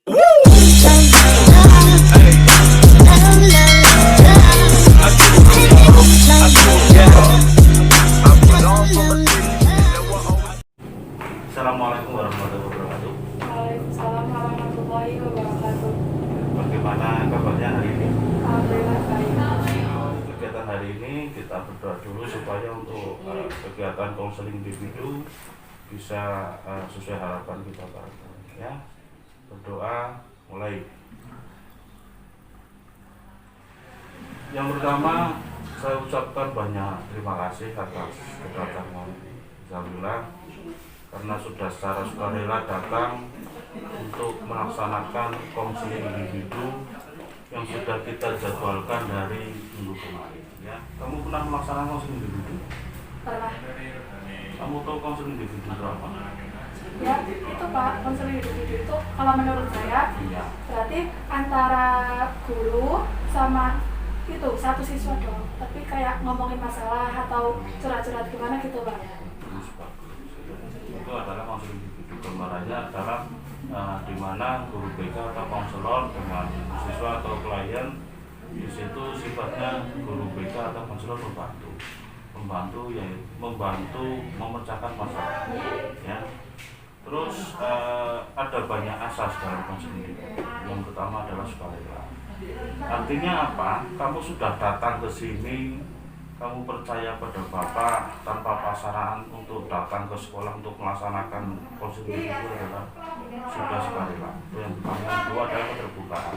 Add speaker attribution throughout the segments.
Speaker 1: Assalamualaikum warahmatullahi wabarakatuh.
Speaker 2: Waalaikumsalam warahmatullahi wabarakatuh.
Speaker 1: Bagaimana kabarnya hari ini?
Speaker 2: Alhamdulillah baik.
Speaker 1: Kegiatan hari ini kita berdoa dulu supaya untuk kegiatan konseling individu bisa sesuai harapan kita bareng. Ya, berdoa mulai. Yang pertama, saya ucapkan banyak terima kasih atas kedatangan Alhamdulillah, karena sudah secara sukarela datang untuk melaksanakan konseling individu yang sudah kita jadwalkan dari minggu kemarin. Ya, kamu pernah melaksanakan konseling individu?
Speaker 2: Pernah.
Speaker 1: Kamu tahu konseling individu itu apa?
Speaker 2: Ya, itu Pak, konseling individu itu kalau menurut saya
Speaker 1: Iya.
Speaker 2: berarti antara guru sama itu satu siswa dong. Tapi kayak ngomongin masalah atau curhat-curhat gimana gitu Pak.
Speaker 1: Itu adalah konseling individu. Gambarannya adalah di mana guru BK atau konselor dengan siswa atau klien. Di situ sifatnya guru BK atau konselor membantu memecahkan masalah. Ya. Terus ada banyak asas dalam konseling individu. Yang pertama adalah sukarela. Artinya apa? Kamu sudah datang ke sini, kamu percaya pada Bapak tanpa paksaan untuk datang ke sekolah untuk melaksanakan konseling itu adalah sudah sukarela. Itu yang pertama. Yang kedua adalah keterbukaan.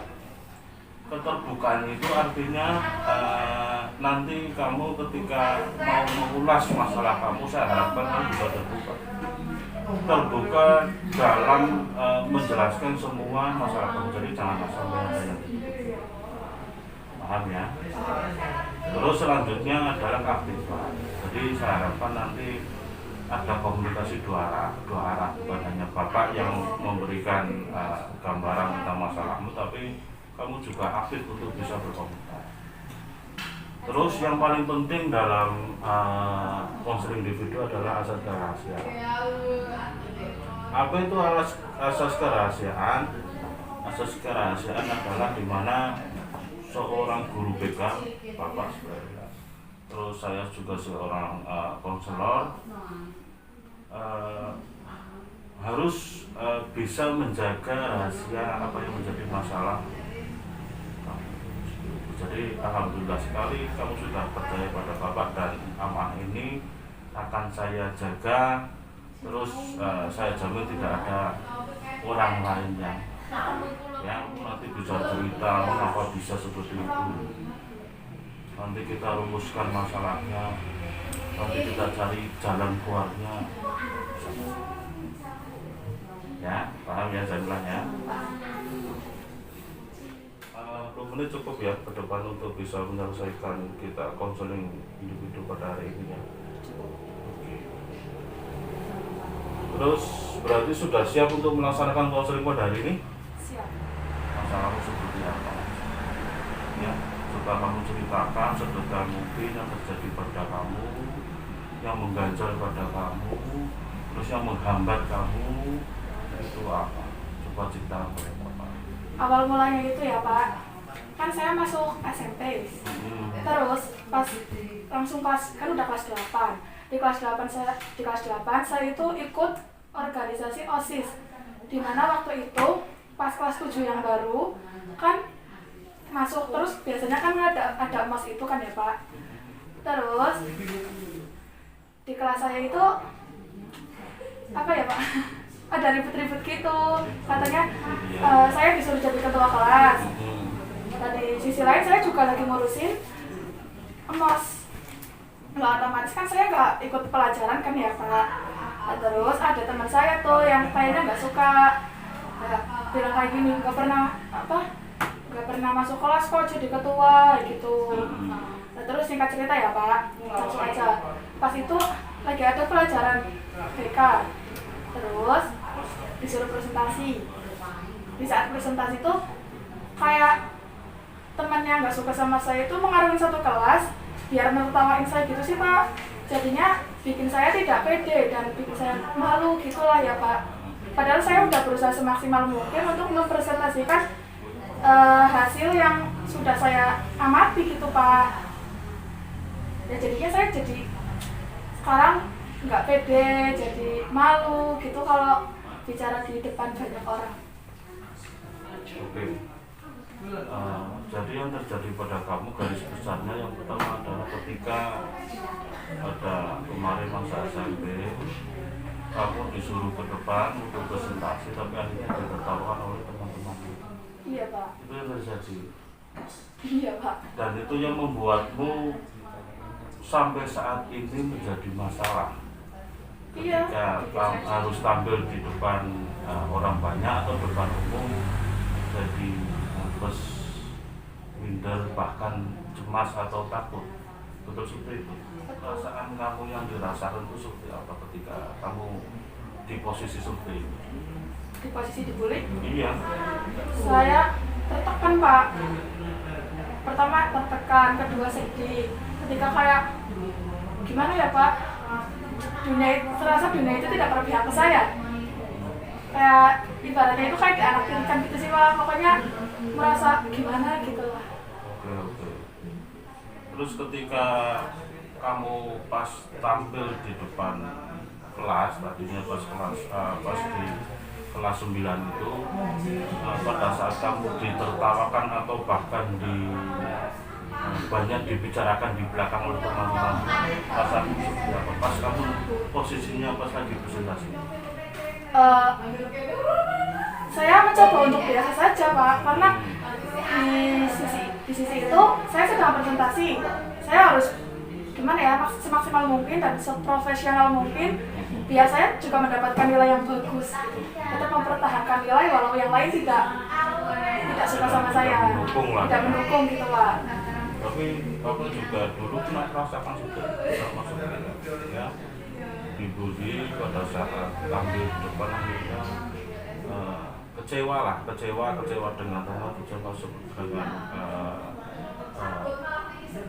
Speaker 1: Keterbukaan itu artinya nanti kamu ketika mau mengulas masalah kamu, saya harapkan kamu bisa terbuka dalam menjelaskan semua masalah kamu. Jadi jangan sampai ada yang paham ya. Terus selanjutnya adalah keaktifan. Jadi saya harapkan nanti ada komunikasi dua arah, bukan hanya Bapak yang memberikan gambaran tentang masalahmu, tapi kamu juga aktif untuk bisa berkomunikasi. Terus yang paling penting dalam konseling individu adalah asas kerahasiaan. Apa itu asas kerahasiaan? Asas kerahasiaan adalah di mana seorang guru BK, Bapak sebenarnya, terus saya juga seorang konselor, harus bisa menjaga rahasia apa yang menjadi masalah. Jadi alhamdulillah sekali kamu sudah percaya pada Bapak, dan amanah ini akan saya jaga. Terus saya jamin tidak ada orang lain yang nanti bisa cerita mengapa bisa seperti itu. Nanti kita rumuskan masalahnya, nanti kita cari jalan keluarnya. Ya, paham ya saya bilang ya. 20 menit cukup ya ke depan untuk bisa menyelesaikan kita konseling individu pada hari ini ya. Oke. Terus berarti sudah siap untuk melaksanakan konseling pada hari ini?
Speaker 2: Siap.
Speaker 1: Masalahmu seperti apa? Ya, coba kamu ceritakan sedetail mungkin yang terjadi pada kamu, yang mengganjal pada kamu, terus yang menghambat kamu itu apa? Coba ceritakan kepada Bapak.
Speaker 2: Awal mulanya itu ya Pak, kan saya masuk SMP. Terus pas langsung kelas, kan udah kelas 8. Di kelas 8 saya itu ikut organisasi OSIS. Dimana waktu itu pas kelas 7 yang baru kan masuk, terus biasanya kan ada MOS itu kan ya Pak. Terus di kelas saya itu apa ya Pak? Ada ribut-ribut gitu. Katanya saya disuruh jadi ketua kelas. Dan di sisi lain saya juga lagi ngurusin MOS. Lah otomatis kan saya nggak ikut pelajaran kan ya Pak. Nah, terus ada teman saya tuh yang kayaknya nggak suka, bilang kayak gini, nggak pernah masuk kelas kok jadi ketua gitu. Nah, terus singkat cerita ya Pak, langsung aja. Pas itu lagi ada pelajaran BK, terus disuruh presentasi. Di saat presentasi tuh kayak temannya nggak suka sama saya itu mengarungi satu kelas biar nertawain saya gitu sih Pak. Jadinya bikin saya tidak pede dan bikin saya malu gitulah ya Pak. Padahal saya udah berusaha semaksimal mungkin untuk mempresentasikan hasil yang sudah saya amati gitu Pak. Ya jadinya saya jadi sekarang nggak pede, jadi malu gitu kalau bicara di depan banyak orang.
Speaker 1: Oke. Jadi yang terjadi pada kamu garis besarnya yang pertama adalah ketika ada kemarin masa SMP, kamu disuruh ke depan untuk presentasi tapi akhirnya ditertawakan oleh teman-teman.
Speaker 2: Iya Pak.
Speaker 1: Itu yang terjadi.
Speaker 2: Iya Pak.
Speaker 1: Dan itu yang membuatmu sampai saat ini menjadi masalah.
Speaker 2: Iya.
Speaker 1: Ya, kamu harus tampil di depan orang banyak atau depan umum, jadi nervous, minder, bahkan cemas atau takut. Betul seperti itu. Perasaan kamu yang dirasakan itu seperti apa ketika kamu di posisi seperti itu?
Speaker 2: Di posisi dibully?
Speaker 1: Iya.
Speaker 2: Saya tertekan Pak. Pertama tertekan, kedua sedih. Ketika kayak gimana ya Pak? Serasa dunia itu tidak berpihak ke saya. Kayak ibaratnya itu kayak dianakkan gitu sih Pak. Pokoknya merasa gimana gitu lah.
Speaker 1: Oke. Terus ketika kamu pas tampil di depan kelas, tadinya pas di kelas 9 itu, pada saat kamu ditertawakan atau bahkan banyak dibicarakan di belakang oleh teman-teman, perasaan seperti apa? Pas kamu posisinya pas lagi presentasi?
Speaker 2: Saya mencoba untuk biasa saja Pak, karena di sisi itu saya sedang presentasi. Saya harus gimana ya, semaksimal mungkin dan seprofesional mungkin biar saya juga mendapatkan nilai yang bagus. Tetap mempertahankan nilai walau yang lain tidak suka sama saya, tidak mendukung gitu Pak.
Speaker 1: Tapi kamu juga dulu pernah merasakan sudah masuk ya, dibully pada saat tampil di depan akhirnya kecewa dengan teman, kecewa dengan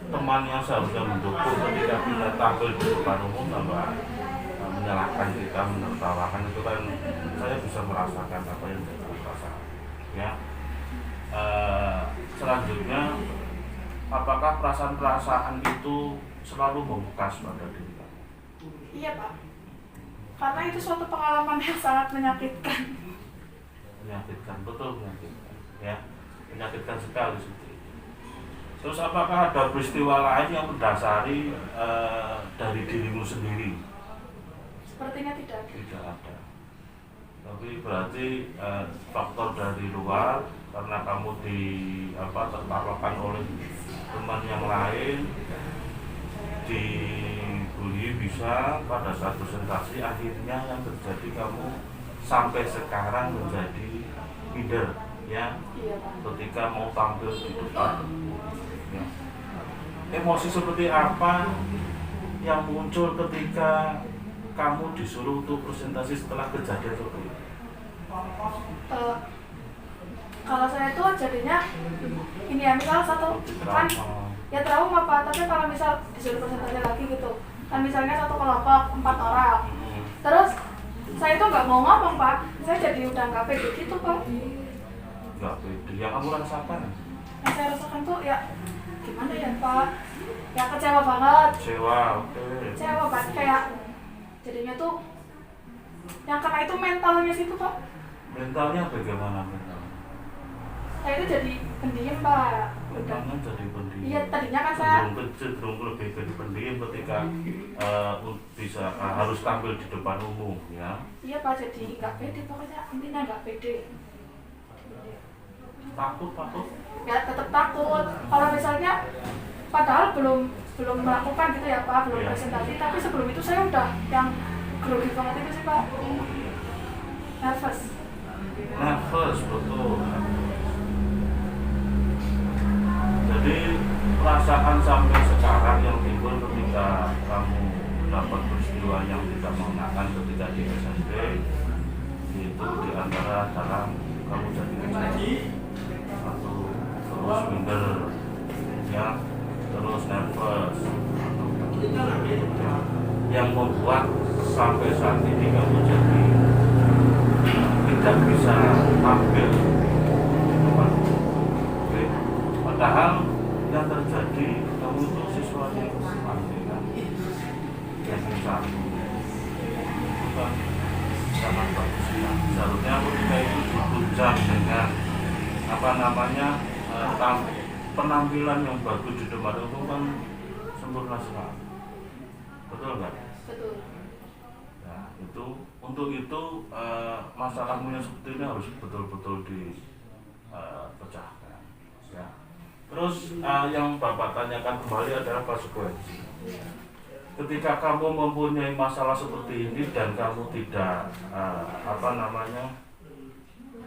Speaker 1: teman yang seharusnya mendukung ketika kita tampil di depan umum tambah menyalahkan kita, menertawakan. Itu kan saya bisa merasakan apa yang saya rasakan ya. Selanjutnya, apakah perasaan-perasaan itu selalu membekas pada diri kamu?
Speaker 2: Iya Pak, karena itu suatu pengalaman yang sangat menyakitkan.
Speaker 1: Betul menyakitkan ya, menyakitkan sekali seperti itu. Terus apakah ada peristiwa lain yang mendasari dari dirimu sendiri?
Speaker 2: Sepertinya tidak
Speaker 1: ada. Tapi berarti faktor dari luar, karena kamu tertawakan oleh teman yang lain, dibully bisa pada saat presentasi, akhirnya yang terjadi kamu sampai sekarang menjadi minder ya.
Speaker 2: Iya Pak.
Speaker 1: Ketika mau tampil di depan ya. Emosi seperti apa yang muncul ketika kamu disuruh untuk presentasi setelah kejadian seperti itu?
Speaker 2: Kalau saya itu jadinya ini ya, misal satu kan ya trauma Pak, tapi kalau misal disuruh presentasi lagi gitu kan, misalnya satu kelompok 4 orang, terus saya itu nggak mau ngomong Pak, saya jadi udah nggak pede gitu Pak.
Speaker 1: Nggak pede, yang kamu rasakan?
Speaker 2: Yang saya rasakan tuh ya gimana ya Pak, ya kecewa banget. Kecewa Pak, kayak jadinya tuh yang kena itu mentalnya situ Pak.
Speaker 1: Mentalnya bagaimana mental?
Speaker 2: Saya itu jadi pendiam Pak.
Speaker 1: Mentalnya jadi pendiam.
Speaker 2: Iya, tadinya kan saya
Speaker 1: cenderung lebih jadi pendiam ketika bisa harus tampil di depan umum ya.
Speaker 2: Iya Pak, jadi nggak pede, pokoknya intinya nggak pede.
Speaker 1: Takut?
Speaker 2: Ya tetap takut. Kalau misalnya padahal belum melakukan gitu ya Pak, belum presentasi, tapi sebelum itu saya udah yang grogi banget itu sih Pak. Nervous,
Speaker 1: betul. Jadi perasaan sampai sekarang yang timbul ketika kamu dapat peristiwa yang tidak mengenakan ketika di SMP, itu diantara adalah kamu jadi kecewa atau terus minder ya, terus nervous yang membuat sampai saat ini kamu jadi tidak bisa tampil di depan umum. Oke. Padahal yang terjadi kamu itu siswa yang pandai kan, yang satu itu kan sangat bagus ya. Seharusnya ketika itu ditunjang dengan penampilan yang bagus di depan umum kan sempurna sekali. Betul nggak?
Speaker 2: Betul.
Speaker 1: Nah, itu untuk itu masalahmu yang seperti ini harus betul-betul dipecahkan. Ya. Terus yang Bapak tanyakan kembali adalah konsekuensi. Ketika kamu mempunyai masalah seperti ini dan kamu tidak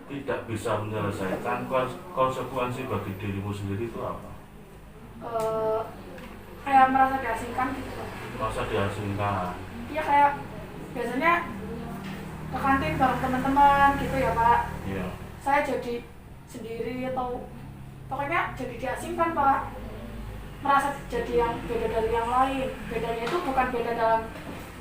Speaker 1: tidak bisa menyelesaikan, konsekuensi bagi dirimu sendiri itu apa?
Speaker 2: Kayak merasa diasingkan gitu.
Speaker 1: Merasa diasingkan.
Speaker 2: Iya, kayak biasanya ke kantin bareng teman-teman gitu ya Pak.
Speaker 1: Iya.
Speaker 2: Saya jadi sendiri atau pokoknya jadi diasingkan Pak. Merasa jadi yang beda dari yang lain. Bedanya itu bukan beda dalam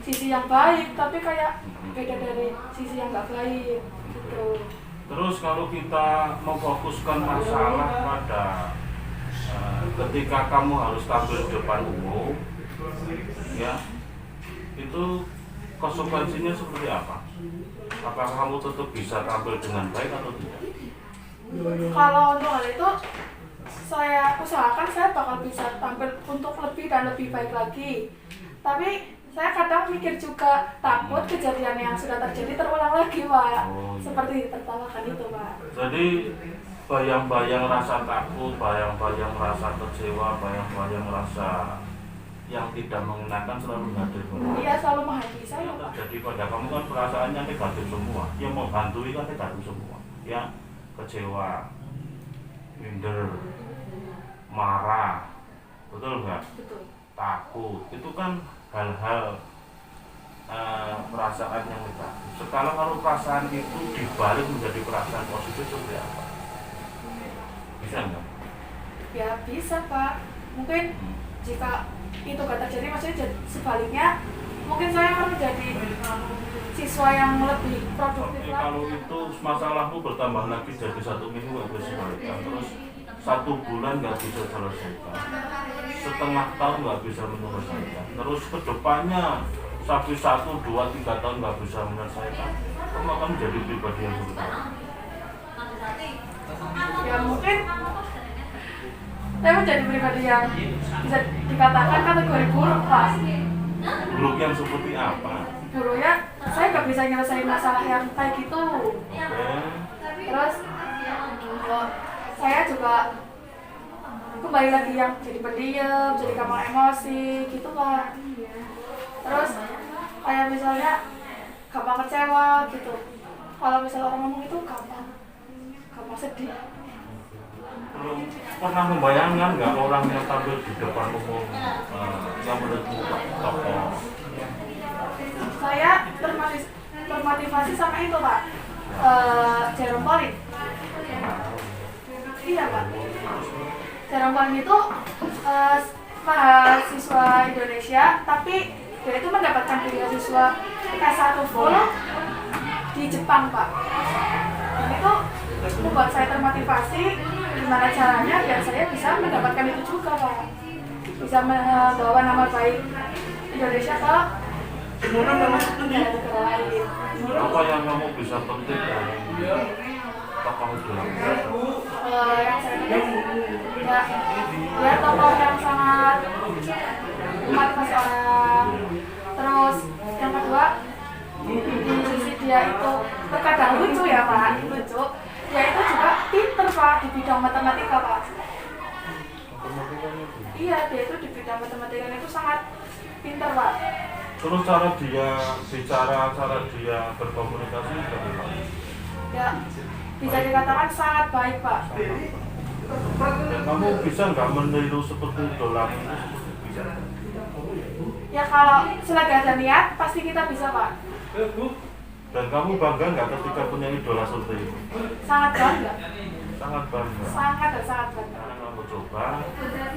Speaker 2: sisi yang baik, tapi kayak beda dari sisi yang nggak baik gitu.
Speaker 1: Terus kalau kita memfokuskan masalah pada ketika kamu harus tampil di depan umum, ya, itu konsekuensinya seperti apa? Apakah kamu tetap bisa tampil dengan baik atau tidak?
Speaker 2: Kalau untuk hal itu, saya usahakan saya bakal bisa tampil untuk lebih dan lebih baik lagi. Tapi saya kadang mikir juga takut kejadian yang sudah terjadi terulang lagi Pak.
Speaker 1: Oh, iya.
Speaker 2: Seperti ditertawakan itu Pak.
Speaker 1: Jadi bayang-bayang rasa takut, bayang-bayang rasa kecewa, bayang-bayang rasa yang tidak mengenakan selalu hadir.
Speaker 2: Iya, selalu menghantui saya Pak.
Speaker 1: Jadi pada kamu kan perasaannya negatif semua, yang menghantui kan negatif semua, ya, kecewa, minder, marah, betul nggak?
Speaker 2: Betul.
Speaker 1: Takut, itu kan hal-hal perasaan yang negatif. Sekarang kalau perasaan itu dibalik menjadi perasaan positif seperti apa? Bisa nggak?
Speaker 2: Ya bisa Pak. Mungkin jika itu gak terjadi, maksudnya sebaliknya mungkin saya akan menjadi siswa yang lebih produktif lagi.
Speaker 1: Kalau itu masalahmu bertambah lagi jadi 1 minggu nggak bisa selesaikan, terus 1 bulan nggak bisa selesaikan, setengah tahun nggak bisa menyelesaikan, terus kedepannya sampai 1, 2, 3 tahun nggak bisa menyelesaikan, kamu akan menjadi pribadi yang seperti apa?
Speaker 2: Ya mungkin saya menjadi pribadi yang bisa dikatakan kategori buruk Pak.
Speaker 1: Buruk yang seperti apa?
Speaker 2: Buruknya saya nggak bisa nyelesain masalah yang kayak gitu. Terus saya juga kembali lagi yang jadi pendiam, jadi gampang emosi gitu Pak. Terus kayak misalnya gampang kecewa gitu. Kalau misalnya orang ngomong itu gampang sedih.
Speaker 1: Belum pernah membayangkan nggak orang yang tampil di depan umum yang menurutmu tokoh?
Speaker 2: Saya termotivasi sama itu Pak, Jerome Pauline. Iya Pak. Jerome Pauline itu mahasiswa Indonesia, tapi dia itu mendapatkan beasiswa S1 full di Jepang Pak. Dan itu membuat saya termotivasi gimana caranya biar saya bisa mendapatkan itu juga Pak. Bisa membawa nama baik Indonesia ke negara lain.
Speaker 1: Apa yang kamu bisa petik dari tokoh itu?
Speaker 2: Yang saya petik ya, dia tokoh yang sangat memotivasi orang. Terus yang kedua, di sisi dia itu terkadang lucu ya Pak, lucu. Dia itu juga pinter Pak di bidang matematika Pak. Iya, dia itu di bidang matematika itu sangat pinter Pak.
Speaker 1: Terus cara dia bicara, cara dia berkomunikasi bagaimana?
Speaker 2: Ya, bisa dikatakan sangat baik Pak.
Speaker 1: Dan kamu bisa nggak meniru seperti idolamu itu seperti bisa?
Speaker 2: Ya kalau selagi ada niat, pasti kita bisa Pak.
Speaker 1: Dan kamu bangga nggak ketika punya idola seperti itu?
Speaker 2: Sangat bangga.
Speaker 1: Sangat bangga.
Speaker 2: Sangat dan sangat bangga.
Speaker 1: Karena kamu coba,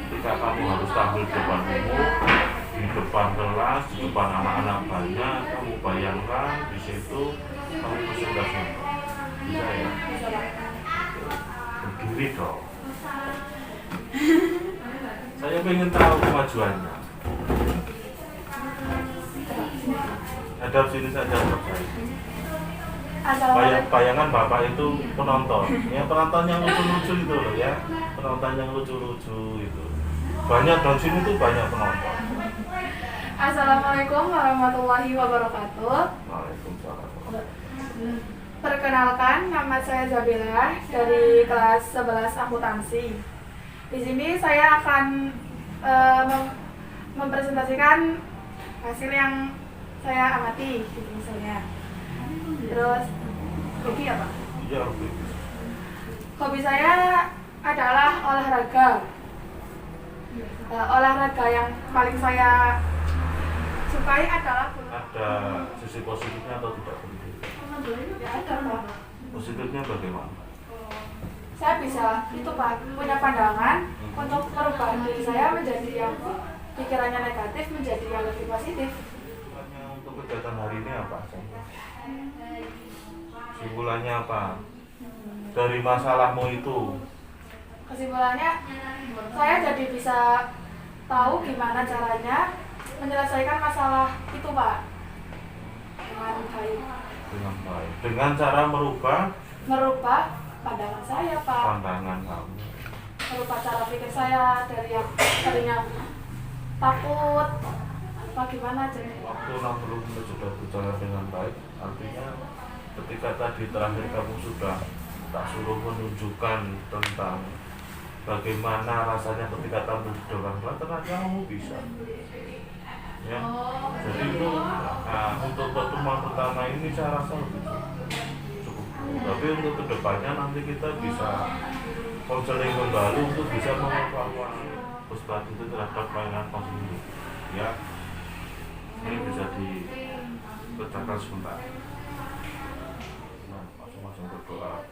Speaker 1: ketika kamu harus tampil di depan umum, di depan kelas, di depan anak-anak banyak, kamu bayangkan di situ kamu presentasi. sendiri dong. Saya pengen tahu kemajuannya. Hadap sini saja Pak. Bayangan Bapak itu penonton. Ya penonton yang lucu-lucu itu loh ya. Penonton yang lucu-lucu itu. Banyak dan sini tuh banyak penonton.
Speaker 2: Assalamualaikum warahmatullahi wabarakatuh.
Speaker 1: Waalaikumsalam.
Speaker 2: Perkenalkan, nama saya Zabila dari kelas 11 akuntansi. Di sini saya akan mempresentasikan hasil yang saya amati gitu misalnya. Terus hobi apa?
Speaker 1: Iya, hobi.
Speaker 2: Hobi saya adalah olahraga. Olahraga yang paling saya sukai adalah
Speaker 1: Ada sisi positifnya atau tidak positif?
Speaker 2: ya ada Pak.
Speaker 1: Positifnya bagaimana?
Speaker 2: Saya bisa itu Pak punya pandangan untuk merubah diri saya menjadi yang pikirannya negatif menjadi yang lebih positif.
Speaker 1: Kesimpulannya untuk kegiatan hari ini apa? Kesimpulannya apa? Dari masalahmu itu?
Speaker 2: Kesimpulannya saya jadi bisa tahu gimana caranya menyelesaikan masalah itu Pak dengan baik.
Speaker 1: Dengan baik. Dengan cara merubah
Speaker 2: Pandangan saya Pak.
Speaker 1: pandangan kamu.
Speaker 2: Merubah cara pikir saya dari yang tadinya takut apa gimana jadi.
Speaker 1: Waktu 60 menit sudah berjalan dengan baik. Artinya ketika tadi terakhir kamu sudah tak suruh menunjukkan tentang bagaimana rasanya ketika tampil di depan kelas, ternyata kamu bisa. Ya, jadi itu untuk pertemuan pertama ini saya rasa lebih cukup. Tapi untuk kedepannya nanti kita bisa konseling kembali untuk bisa mengevaluasi perspektif itu terhadap mainan konsumsi. Ya, ini bisa dikerjakan sebentar. Nah, langsung berdoa.